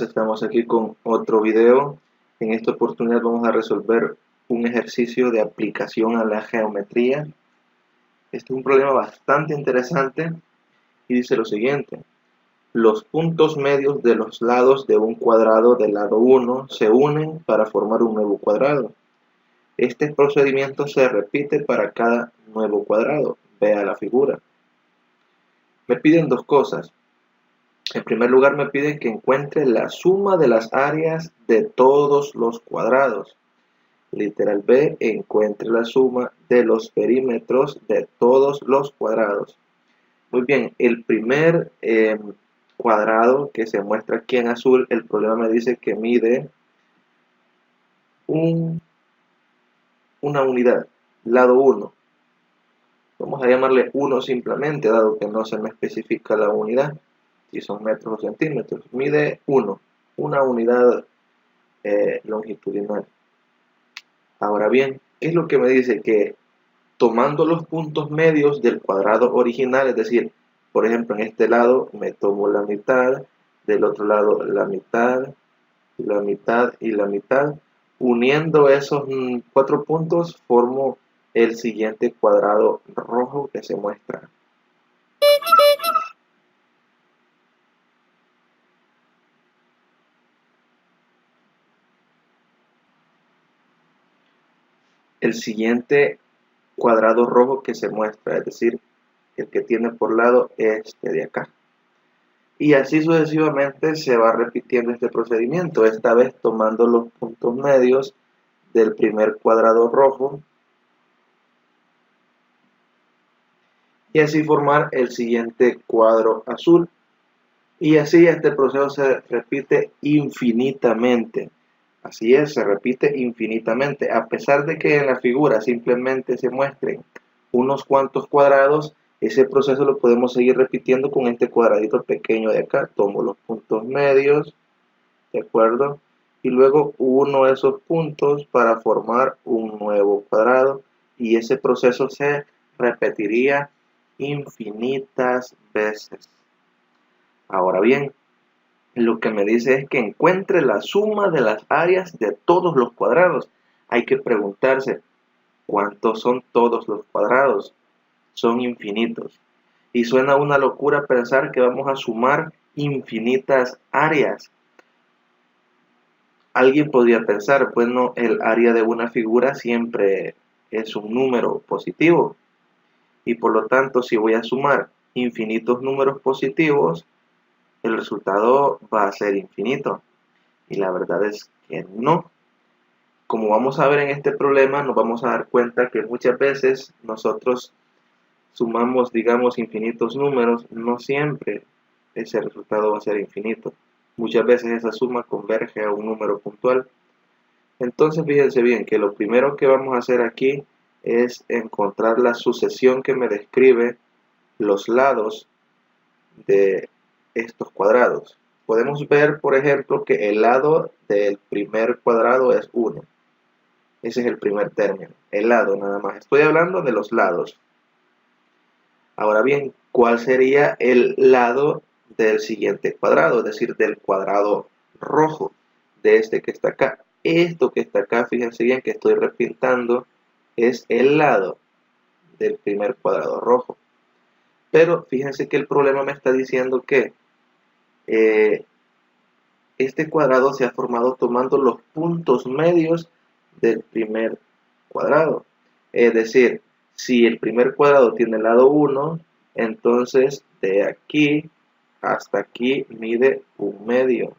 más, estamos aquí con otro video. En esta oportunidad vamos a resolver un ejercicio de aplicación a la geometría. Este es un problema bastante interesante y dice lo siguiente: los puntos medios de los lados de un cuadrado del lado 1 se unen para formar un nuevo cuadrado. Este procedimiento se repite para cada nuevo cuadrado. Vea la figura. Me piden dos cosas. En primer lugar, me piden que encuentre la suma de las áreas de todos los cuadrados. Literal B, encuentre la suma de los perímetros de todos los cuadrados. Muy bien, el primer cuadrado que se muestra aquí en azul, el problema me dice que mide una unidad, lado 1. Vamos a llamarle 1 simplemente, dado que no se me especifica la unidad, si son metros o centímetros. Mide 1, una unidad longitudinal. Ahora bien, ¿qué es lo que me dice? Que tomando los puntos medios del cuadrado original, es decir, por ejemplo, en este lado me tomo la mitad, del otro lado la mitad, la mitad y la mitad, uniendo esos 4 puntos formo el siguiente cuadrado rojo que se muestra. El siguiente cuadrado rojo que se muestra, es decir, el que tiene por lado este de acá. Y así sucesivamente se va repitiendo este procedimiento, esta vez tomando los puntos medios del primer cuadrado rojo y así formar el siguiente cuadro azul. Y así este proceso se repite infinitamente. Así es, se repite infinitamente. A pesar de que en la figura simplemente se muestren unos cuantos cuadrados, ese proceso lo podemos seguir repitiendo con este cuadradito pequeño de acá. Tomo los puntos medios, ¿de acuerdo? Y luego uno de esos puntos para formar un nuevo cuadrado. Y ese proceso se repetiría infinitas veces. Ahora bien, lo que me dice es que encuentre la suma de las áreas de todos los cuadrados. Hay que preguntarse, ¿cuántos son todos los cuadrados? Son infinitos. Y suena una locura pensar que vamos a sumar infinitas áreas. Alguien podría pensar, bueno, el área de una figura siempre es un número positivo. Y por lo tanto, si voy a sumar infinitos números positivos, el resultado va a ser infinito. Y la verdad es que no. Como vamos a ver en este problema, nos vamos a dar cuenta que muchas veces nosotros sumamos, digamos, infinitos números, no siempre ese resultado va a ser infinito. Muchas veces esa suma converge a un número puntual. Entonces fíjense bien que lo primero que vamos a hacer aquí es encontrar la sucesión que me describe los lados de estos cuadrados. Podemos ver, por ejemplo, que el lado del primer cuadrado es 1. Ese es el primer término, el lado nada más. Estoy hablando de los lados. Ahora bien, ¿cuál sería el lado del siguiente cuadrado? Es decir, del cuadrado rojo, de este que está acá. Esto que está acá, fíjense bien que estoy repintando, es el lado del primer cuadrado rojo. Pero fíjense que el problema me está diciendo que este cuadrado se ha formado tomando los puntos medios del primer cuadrado. Es decir, si el primer cuadrado tiene el lado 1, entonces de aquí hasta aquí mide 1/2.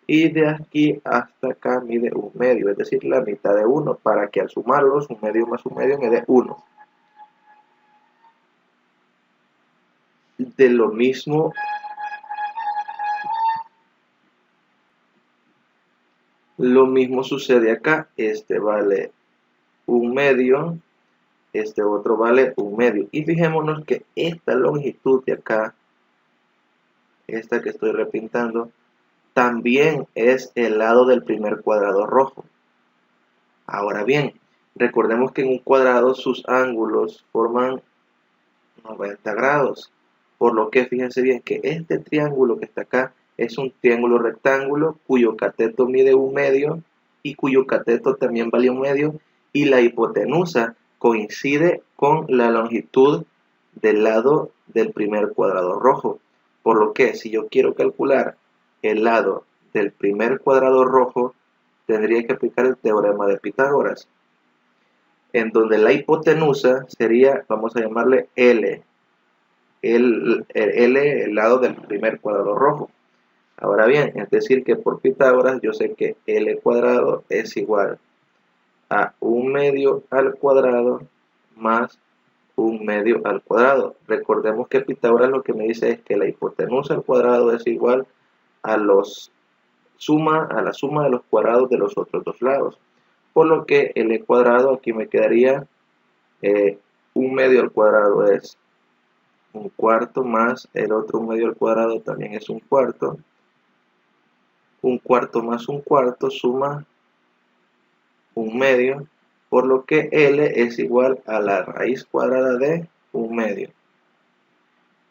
Y de aquí hasta acá mide 1/2, es decir, la mitad de 1, para que al sumarlos, 1/2 más 1/2 me dé 1. De lo mismo sucede acá. Este vale 1/2, este otro vale 1/2. Y fijémonos que esta longitud de acá, esta que estoy repintando, también es el lado del primer cuadrado rojo. Ahora bien, recordemos que en un cuadrado sus ángulos forman 90 grados. Por lo que fíjense bien que este triángulo que está acá es un triángulo rectángulo cuyo cateto mide 1/2 y cuyo cateto también vale 1/2, y la hipotenusa coincide con la longitud del lado del primer cuadrado rojo. Por lo que si yo quiero calcular el lado del primer cuadrado rojo, tendría que aplicar el teorema de Pitágoras, en donde la hipotenusa sería, vamos a llamarle L, el lado del primer cuadrado rojo. Ahora bien, es decir que por Pitágoras yo sé que L cuadrado es igual a 1/2 al cuadrado más 1/2 al cuadrado. Recordemos que Pitágoras lo que me dice es que la hipotenusa al cuadrado es igual a la suma de los cuadrados de los otros dos lados. Por lo que L cuadrado aquí me quedaría 1/2 al cuadrado es 1/4 más el otro 1/2 al cuadrado también es 1/4. 1/4 más 1/4 suma 1/2, por lo que L es igual a la raíz cuadrada de 1/2,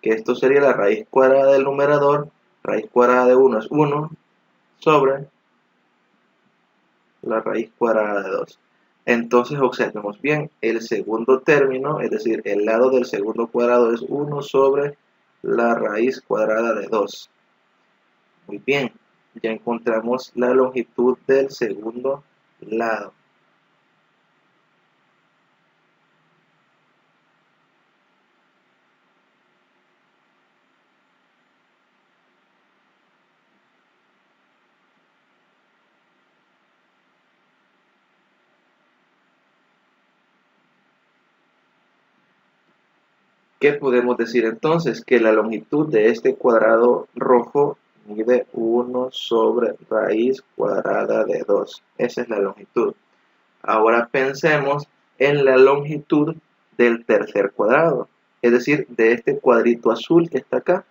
que esto sería la raíz cuadrada del numerador. Raíz cuadrada de 1 es 1 sobre la raíz cuadrada de 2. Entonces observemos bien, el segundo término, es decir, el lado del segundo cuadrado es 1 sobre la raíz cuadrada de 2. Muy bien, ya encontramos la longitud del segundo lado. ¿Qué podemos decir entonces? Que la longitud de este cuadrado rojo mide 1 sobre raíz cuadrada de 2. Esa es la longitud. Ahora pensemos en la longitud del tercer cuadrado, es decir, de este cuadrito azul que está acá.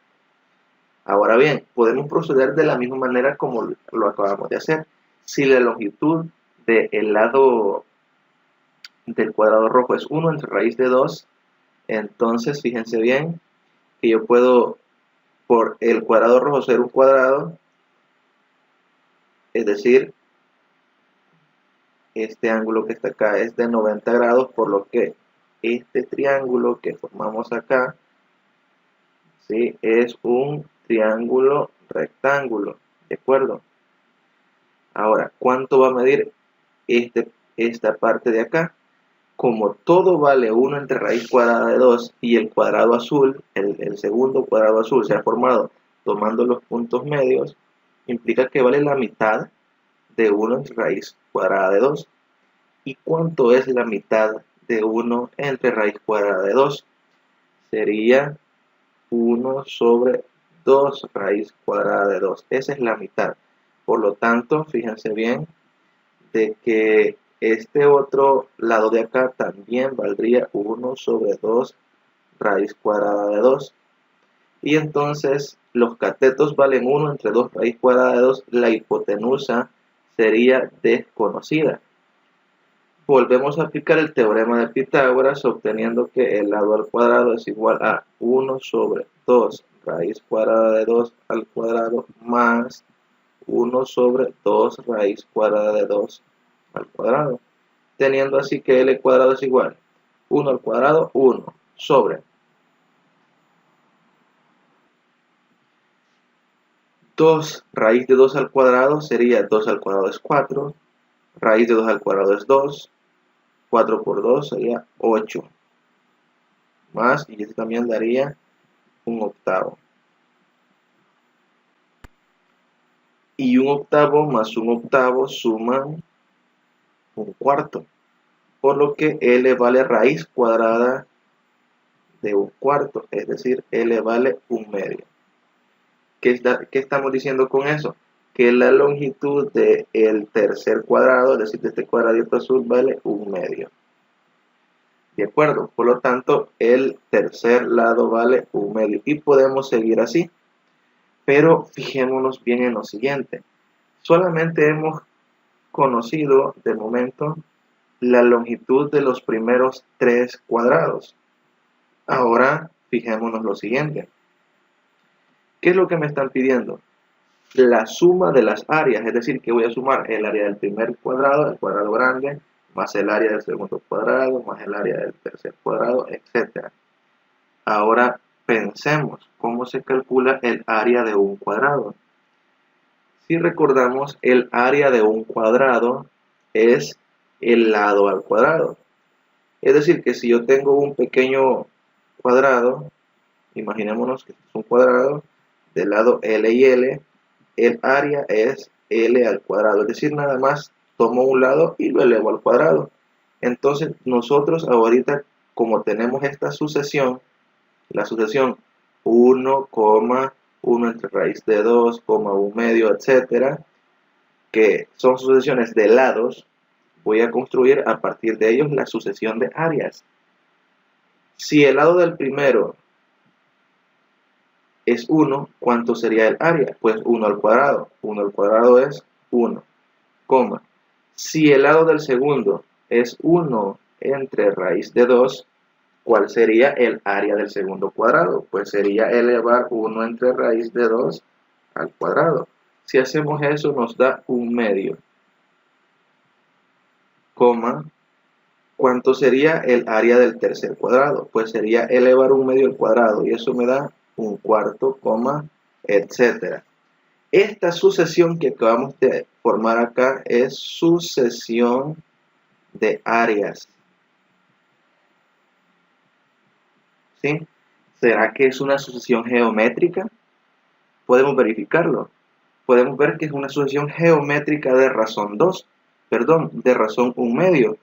Ahora bien, podemos proceder de la misma manera como lo acabamos de hacer. Si la longitud del lado del cuadrado rojo es 1 entre raíz de 2, entonces fíjense bien que yo puedo, por el cuadrado rojo ser un cuadrado, es decir, este ángulo que está acá es de 90 grados, por lo que este triángulo que formamos acá, ¿sí?, es un triángulo rectángulo, ¿de acuerdo? Ahora, ¿cuánto va a medir esta parte de acá? Como todo vale 1 entre raíz cuadrada de 2 y el cuadrado azul, el segundo cuadrado azul se ha formado tomando los puntos medios, implica que vale la mitad de 1 entre raíz cuadrada de 2. ¿Y cuánto es la mitad de 1 entre raíz cuadrada de 2? Sería 1 sobre 2 raíz cuadrada de 2. Esa es la mitad. Por lo tanto, fíjense bien de que este otro lado de acá también valdría 1 sobre 2 raíz cuadrada de 2. Y entonces los catetos valen 1 entre 2 raíz cuadrada de 2. La hipotenusa sería desconocida. Volvemos a aplicar el teorema de Pitágoras, obteniendo que el lado al cuadrado es igual a 1 sobre 2 raíz cuadrada de 2 al cuadrado más 1 sobre 2 raíz cuadrada de 2 al cuadrado, teniendo así que L cuadrado es igual 1 al cuadrado, 1 sobre 2 raíz de 2 al cuadrado sería 2 al cuadrado es 4, raíz de 2 al cuadrado es 2, 4 por 2 sería 8, más, y esto también daría un octavo. Y un octavo más un octavo suman un cuarto, por lo que L vale raíz cuadrada de un cuarto, es decir, L vale 1/2. ¿Qué estamos diciendo con eso? Que la longitud del tercer cuadrado, es decir, de este cuadradito azul, vale 1/2. ¿De acuerdo? Por lo tanto, el tercer lado vale 1/2. Y podemos seguir así. Pero fijémonos bien en lo siguiente. Solamente hemos conocido, de momento, la longitud de los primeros 3 cuadrados. Ahora, fijémonos lo siguiente. ¿Qué es lo que me están pidiendo? la suma de las áreas, es decir, que voy a sumar el área del primer cuadrado, el cuadrado grande, más el área del segundo cuadrado, más el área del tercer cuadrado, etc. Ahora pensemos cómo se calcula el área de un cuadrado. Si recordamos, el área de un cuadrado es el lado al cuadrado. Es decir, que si yo tengo un pequeño cuadrado, imaginémonos que es un cuadrado del lado L y L, el área es L al cuadrado. Es decir, nada más tomo un lado y lo elevo al cuadrado. Entonces, nosotros ahorita, como tenemos esta sucesión, la sucesión 1, 1 entre raíz de 2, 1 medio, etcétera, que son sucesiones de lados, voy a construir a partir de ellos la sucesión de áreas. Si el lado del primero es 1, ¿cuánto sería el área? Pues 1 al cuadrado. 1 al cuadrado es 1, coma. Si el lado del segundo es 1 entre raíz de 2, ¿cuál sería el área del segundo cuadrado? Pues sería elevar 1 entre raíz de 2 al cuadrado. Si hacemos eso nos da 1 medio, coma. ¿Cuánto sería el área del tercer cuadrado? Pues sería elevar 1 medio al cuadrado y eso me da 1 cuarto, coma, etcétera. Esta sucesión que acabamos de formar acá es sucesión de áreas. ¿Sí? ¿Será que es una sucesión geométrica? Podemos verificarlo. Podemos ver que es una sucesión geométrica de razón 2, perdón, de razón 1 medio.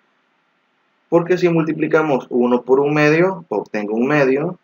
Porque si multiplicamos 1 por 1 medio, obtengo 1 medio,